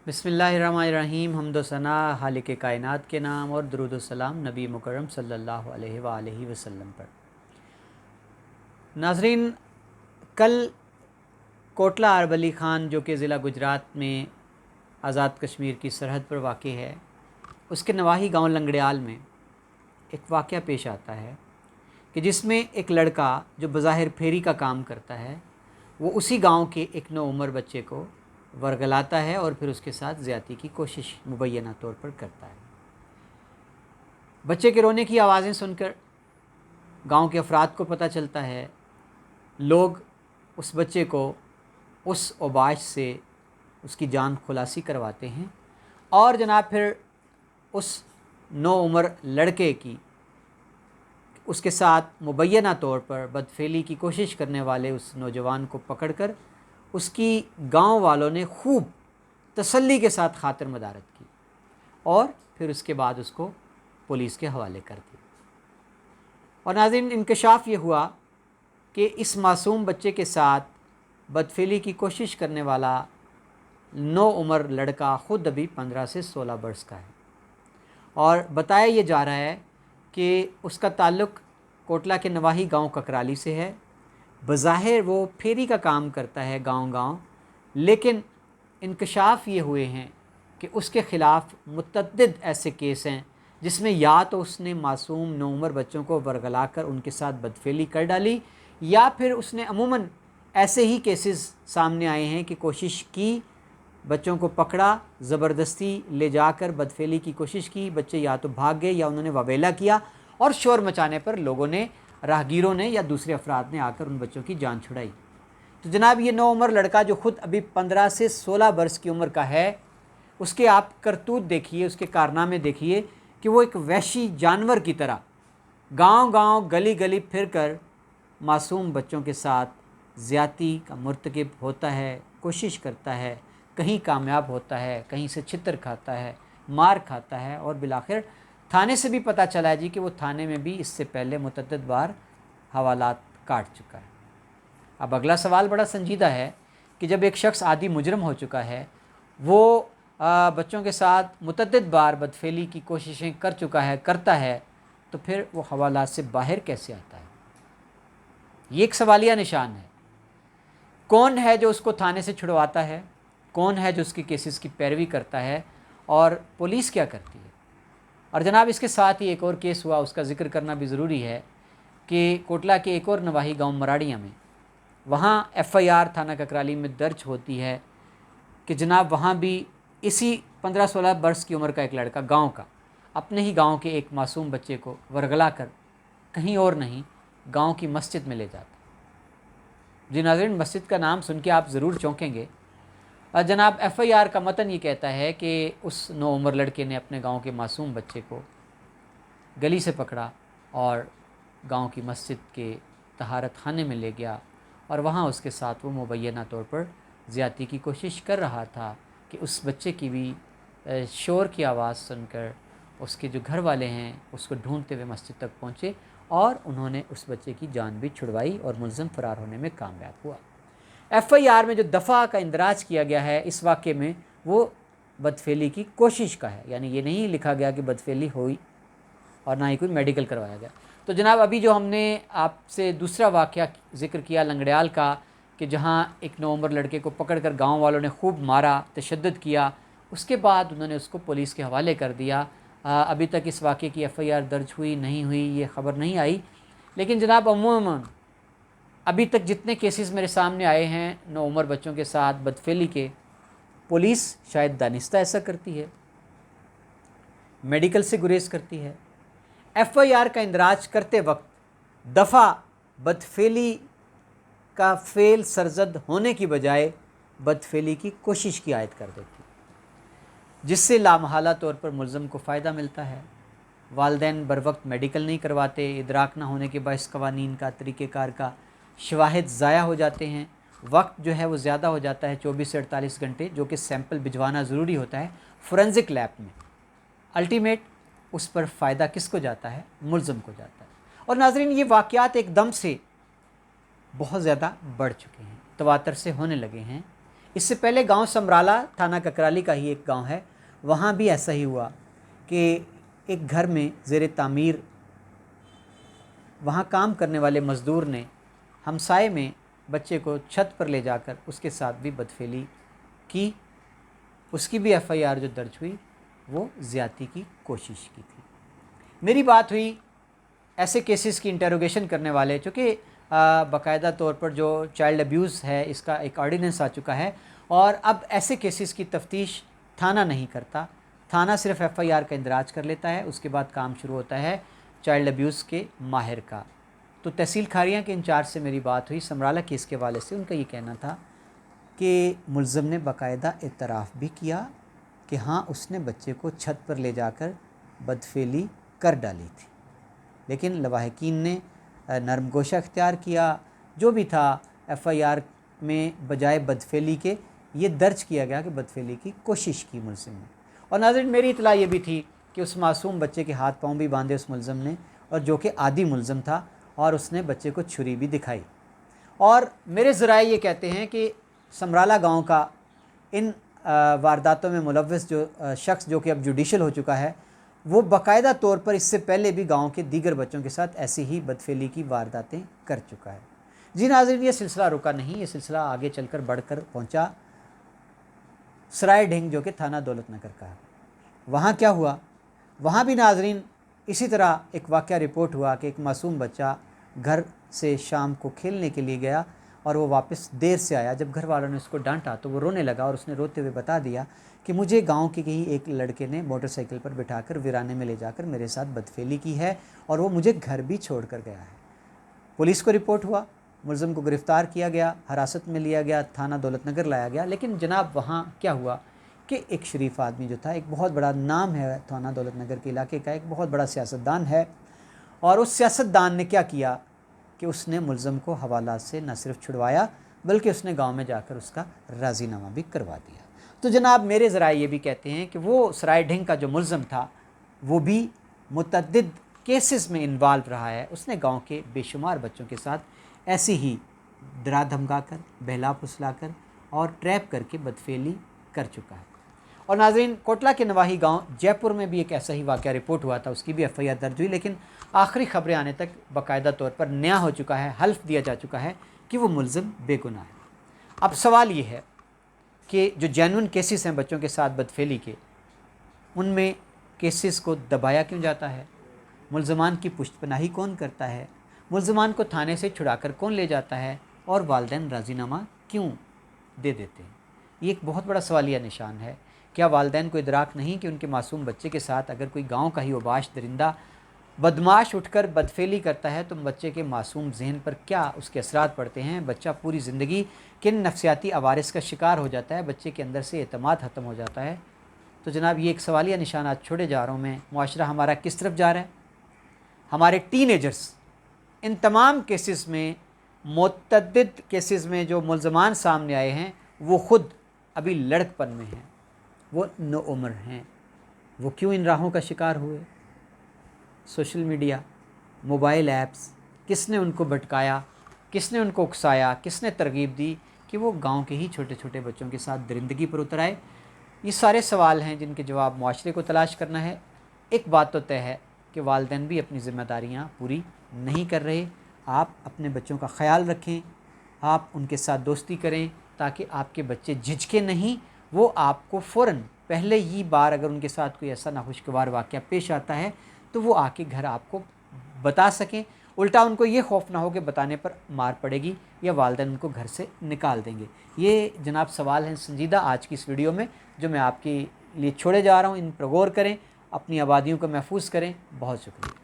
बिस्मिल्लाहिर्रहमानिर्रहीम। हम्दो सना खालिक कायनात के नाम और दुरूद व सलाम नबी मुकर्रम सल्लल्लाहु अलैहि वसल्लम पर। नाज़रीन, कल कोटला अरवली ख़ान जो कि ज़िला गुजरात में आज़ाद कश्मीर की सरहद पर वाक़ है, उसके नवाही गांव लंगड़ियाल में एक वाक़या पेश आता है कि जिसमें एक लड़का जो बज़ाहिर फेरी का काम करता है, वो उसी गांव के एक नौउम्र बच्चे को वर्गलाता है और फिर उसके साथ ज़्यादती की कोशिश मुबैना तौर पर करता है। बच्चे के रोने की आवाज़ें सुनकर गांव के अफराद को पता चलता है। लोग उस बच्चे को उस औबाश से उसकी जान खुलासी करवाते हैं और जनाब फिर उस नौउम्र लड़के की उसके साथ मुबैना तौर पर बदफेली की कोशिश करने वाले उस नौजवान को पकड़कर उसकी गांव वालों ने खूब तसल्ली के साथ खातिर मदारत की और फिर उसके बाद उसको पुलिस के हवाले कर दिया। और नाज़रीन, इंकशाफ ये हुआ कि इस मासूम बच्चे के साथ बदफेली की कोशिश करने वाला नौउम्र लड़का ख़ुद अभी 15 से 16 बरस का है और बताया ये जा रहा है कि उसका ताल्लुक़ कोटला के नवाही गांव ककराली से है। बज़ाहिर वो फेरी का काम करता है गांव-गांव, लेकिन इंकशाफ ये हुए हैं कि उसके ख़िलाफ़ मुतअद्दिद ऐसे केस हैं जिसमें या तो उसने मासूम नौउम्र बच्चों को वर्गला कर उनके साथ बदफेली कर डाली, या फिर उसने अमूमन ऐसे ही केसेस सामने आए हैं कि कोशिश की, बच्चों को पकड़ा, ज़बरदस्ती ले जाकर बदफेली की कोशिश की, बच्चे या तो भाग गए या उन्होंने वबेला किया और शोर मचाने पर लोगों ने, राहगीरों ने या दूसरे अफराद ने आकर उन बच्चों की जान छुड़ाई। तो जनाब ये नौउम्र लड़का जो ख़ुद अभी 15 से 16 बरस की उम्र का है, उसके आप करतूत देखिए, उसके कारनामे देखिए कि वो एक वहशी जानवर की तरह गांव-गांव गली-गली फिरकर मासूम बच्चों के साथ ज़्यादती का मुर्तकिब होता है, कोशिश करता है, कहीं कामयाब होता है, कहीं से छितर खाता है, मार खाता है और बिलाखिर थाने से भी पता चला है जी कि वो थाने में भी इससे पहले मुतअद्दिद बार हवालात काट चुका है। अब अगला सवाल बड़ा संजीदा है कि जब एक शख्स आदी मुजरम हो चुका है, वो बच्चों के साथ मुतअद्दिद बार बदफेली की कोशिशें कर चुका है, करता है, तो फिर वो हवालात से बाहर कैसे आता है? ये एक सवालिया निशान है। कौन है जो उसको थाने से छुड़वाता है? कौन है जो उसके केसेस की पैरवी करता है? और पुलिस क्या करती है? और जनाब इसके साथ ही एक और केस हुआ, उसका ज़िक्र करना भी ज़रूरी है कि कोटला के एक और नवाही गांव मराड़ियाँ में, वहाँ FIR थाना ककराली में दर्ज होती है कि जनाब वहाँ भी इसी 15-16 बरस की उम्र का एक लड़का गांव का अपने ही गांव के एक मासूम बच्चे को वर्गला कर कहीं और नहीं गांव की मस्जिद में ले जाता। जी नाज़रीन, मस्जिद का नाम सुन के आप ज़रूर चौंकेंगे। और जनाब FIR का मतन ये कहता है कि उस नौउम्र लड़के ने अपने गांव के मासूम बच्चे को गली से पकड़ा और गांव की मस्जिद के तहारत खाने में ले गया और वहां उसके साथ वो मुबैना तौर पर ज़्यादती की कोशिश कर रहा था कि उस बच्चे की भी शोर की आवाज़ सुनकर उसके जो घर वाले हैं उसको ढूंढते हुए मस्जिद तक पहुँचे और उन्होंने उस बच्चे की जान भी छुड़वाई और मुलज़म फ़रार होने में कामयाब हुआ। FIR में जो दफ़ा का इंदराज किया गया है इस वाक़े में, वो बदफेली की कोशिश का है, यानी ये नहीं लिखा गया कि बदफेली हुई और ना ही कोई मेडिकल करवाया गया। तो जनाब अभी जो हमने आपसे दूसरा वाक़या ज़िक्र किया लंगड़ियाल का, कि जहाँ एक नौउम्र लड़के को पकड़कर गांव वालों ने खूब मारा, तशद्दुद किया, उसके बाद उन्होंने उसको पुलिस के हवाले कर दिया। अभी तक इस वाक़े की FIR दर्ज हुई नहीं हुई ये ख़बर नहीं आई, लेकिन जनाब अमूमन अभी तक जितने केसेस मेरे सामने आए हैं नौउम्र बच्चों के साथ बदफेली के, पुलिस शायद दानिस्ता ऐसा करती है, मेडिकल से गुरेज करती है। FIR का इंदराज करते वक्त दफ़ा बदफेली का फ़ेल सरजद होने की बजाय बदफेली की कोशिश की आयद कर देती है, जिससे लामहला तौर पर मुलज़म को फ़ायदा मिलता है। वालिदैन बर वक्त मेडिकल नहीं करवाते, इदराक ना होने के बायस कवानीन का, तरीक़ेकार का, शवाहिद ज़ाया हो जाते हैं, वक्त जो है वो ज़्यादा हो जाता है 24 से 48 घंटे, जो कि सैंपल भिजवाना ज़रूरी होता है फोरेंसिक लैब में। अल्टीमेट उस पर फ़ायदा किसको जाता है? मुलज़म को जाता है। और नाज़रीन ये वाक़यात एकदम से बहुत ज़्यादा बढ़ चुके हैं, तवातर से होने लगे हैं। اس سے پہلے گاؤں سمرالا تھانہ ککرالی کا ہی ایک گاؤں ہے، وہاں بھی ایسا ہی ہوا کہ ایک گھر میں زیر تعمیر وہاں کام کرنے والے مزدور نے ہمسائے میں بچے کو چھت پر لے جا کر اس کے ساتھ بھی بدفعلی کی، اس کی بھی ایف آئی آر جو درج ہوئی وہ زیادتی کی کوشش کی تھی۔ میری بات ہوئی ایسے کیسز کی انٹیروگیشن کرنے والے، چونکہ باقاعدہ طور پر جو چائلڈ ابیوز ہے اس کا ایک آرڈیننس آ چکا ہے، اور اب ایسے کیسز کی تفتیش تھانہ نہیں کرتا، تھانہ صرف ایف آئی آر کا اندراج کر لیتا ہے، اس کے بعد کام شروع ہوتا ہے چائلڈ ابیوز کے ماہر کا۔ تو تحصیل کھاریاں کے انچارج سے میری بات ہوئی سمرالا کیس کے حوالے سے، ان کا یہ کہنا تھا کہ ملزم نے باقاعدہ اعتراف بھی کیا کہ ہاں اس نے بچے کو چھت پر لے جا کر بدفعلی کر ڈالی تھی، لیکن لواحقین نے نرم گوشہ اختیار کیا، جو بھی تھا ایف آئی آر میں بجائے بدفعلی کے یہ درج کیا گیا کہ بدفعلی کی کوشش کی ملزم نے۔ اور ناظرین میری اطلاع یہ بھی تھی کہ اس معصوم بچے کے ہاتھ پاؤں بھی باندھے اس ملزم نے، اور جو کہ عادی ملزم تھا، اور اس نے بچے کو چھری بھی دکھائی۔ اور میرے ذرائع یہ کہتے ہیں کہ سمرالا گاؤں کا ان وارداتوں میں ملوث جو شخص جو کہ اب جوڈیشل ہو چکا ہے، وہ باقاعدہ طور پر اس سے پہلے بھی گاؤں کے دیگر بچوں کے ساتھ ایسی ہی بدفعلی کی وارداتیں کر چکا ہے۔ جی ناظرین، یہ سلسلہ رکا نہیں، یہ سلسلہ آگے چل کر بڑھ کر پہنچا سرائے ڈھنگ جو کہ تھانہ دولت نگر کا ہے۔ وہاں کیا ہوا؟ وہاں بھی ناظرین اسی طرح ایک واقعہ رپورٹ ہوا کہ ایک معصوم بچہ گھر سے شام کو کھیلنے کے لیے گیا اور وہ واپس دیر سے آیا۔ جب گھر والوں نے اس کو ڈانٹا تو وہ رونے لگا، اور اس نے روتے ہوئے بتا دیا کہ مجھے گاؤں کے ہی ایک لڑکے نے موٹر سائیکل پر بٹھا کر ویرانے میں لے جا کر میرے ساتھ بدفعلی کی ہے، اور وہ مجھے گھر بھی چھوڑ کر گیا ہے۔ پولیس کو رپورٹ ہوا، ملزم کو گرفتار کیا گیا، حراست میں لیا گیا، تھانہ دولت نگر لایا گیا۔ لیکن جناب وہاں کیا ہوا کہ ایک شریف آدمی جو تھا، ایک بہت بڑا نام ہے تھانہ دولت نگر کے علاقے کا، ایک بہت بڑا سیاستدان ہے، اور اس سیاستدان نے کیا کیا کہ اس نے ملزم کو حوالات سے نہ صرف چھڑوایا بلکہ اس نے گاؤں میں جا کر اس کا راضی نامہ بھی کروا دیا۔ تو جناب میرے ذرائع یہ بھی کہتے ہیں کہ وہ سرائے ڈھنگ کا جو ملزم تھا وہ بھی متعدد کیسز میں انوالو رہا ہے، اس نے گاؤں کے بے شمار بچوں کے ساتھ ایسی ہی ڈرا دھمکا کر، بہلا پھسلا کر اور ٹریپ کر کے بدفعلی کر چکا ہے۔ اور ناظرین کوٹلہ کے نواحی گاؤں جے پور میں بھی ایک ایسا ہی واقعہ رپورٹ ہوا تھا، اس کی بھی ایف آئی آر درج ہوئی، لیکن آخری خبریں آنے تک باقاعدہ طور پر نیا ہو چکا ہے، حلف دیا جا چکا ہے کہ وہ ملزم بے گناہ ہے۔ اب سوال یہ ہے کہ جو جینوئن کیسز ہیں بچوں کے ساتھ بدفعلی کے، ان میں کیسز کو دبایا کیوں جاتا ہے؟ ملزمان کی پشت پناہی کون کرتا ہے؟ ملزمان کو تھانے سے چھڑا کر کون لے جاتا ہے؟ اور والدین راضی نامہ کیوں دے دیتے ہیں؟ یہ ایک بہت بڑا سوالیہ نشان ہے۔ کیا والدین کو ادراک نہیں کہ ان کے معصوم بچے کے ساتھ اگر کوئی گاؤں کا ہی اوباش درندہ بدمعاش اٹھ کر بدفعلی کرتا ہے تو بچے کے معصوم ذہن پر کیا اس کے اثرات پڑتے ہیں؟ بچہ پوری زندگی کن نفسیاتی عوارض کا شکار ہو جاتا ہے؟ بچے کے اندر سے اعتماد ختم ہو جاتا ہے۔ تو جناب یہ ایک سوالیہ نشانات چھوڑے جا رہا ہوں میں، معاشرہ ہمارا کس طرف جا رہا ہے؟ ہمارے ٹین ایجرز ان تمام کیسز میں، متعدد کیسز میں جو ملزمان سامنے آئے ہیں وہ خود ابھی لڑک پن میں ہیں، وہ نو عمر ہیں۔ وہ کیوں ان راہوں کا شکار ہوئے؟ سوشل میڈیا، موبائل ایپس، کس نے ان کو بھٹکایا، کس نے ان کو اکسایا، کس نے ترغیب دی کہ وہ گاؤں کے ہی چھوٹے چھوٹے بچوں کے ساتھ درندگی پر اتر آئے؟ یہ سارے سوال ہیں جن کے جواب معاشرے کو تلاش کرنا ہے۔ ایک بات تو طے ہے کہ والدین بھی اپنی ذمہ داریاں پوری نہیں کر رہے۔ آپ اپنے بچوں کا خیال رکھیں، آپ ان کے ساتھ دوستی کریں تاکہ آپ کے بچے جھجکیں نہیں، وہ آپ کو فوراً پہلے ہی بار اگر ان کے ساتھ کوئی ایسا ناخوشگوار واقعہ پیش آتا ہے تو وہ آ کے گھر آپ کو بتا سکیں، الٹا ان کو یہ خوف نہ ہو کہ بتانے پر مار پڑے گی یا والدین ان کو گھر سے نکال دیں گے۔ یہ جناب سوال ہیں سنجیدہ آج کی اس ویڈیو میں جو میں آپ کے لیے چھوڑے جا رہا ہوں، ان پر غور کریں، اپنی آبادیوں کو محفوظ کریں۔ بہت شکریہ۔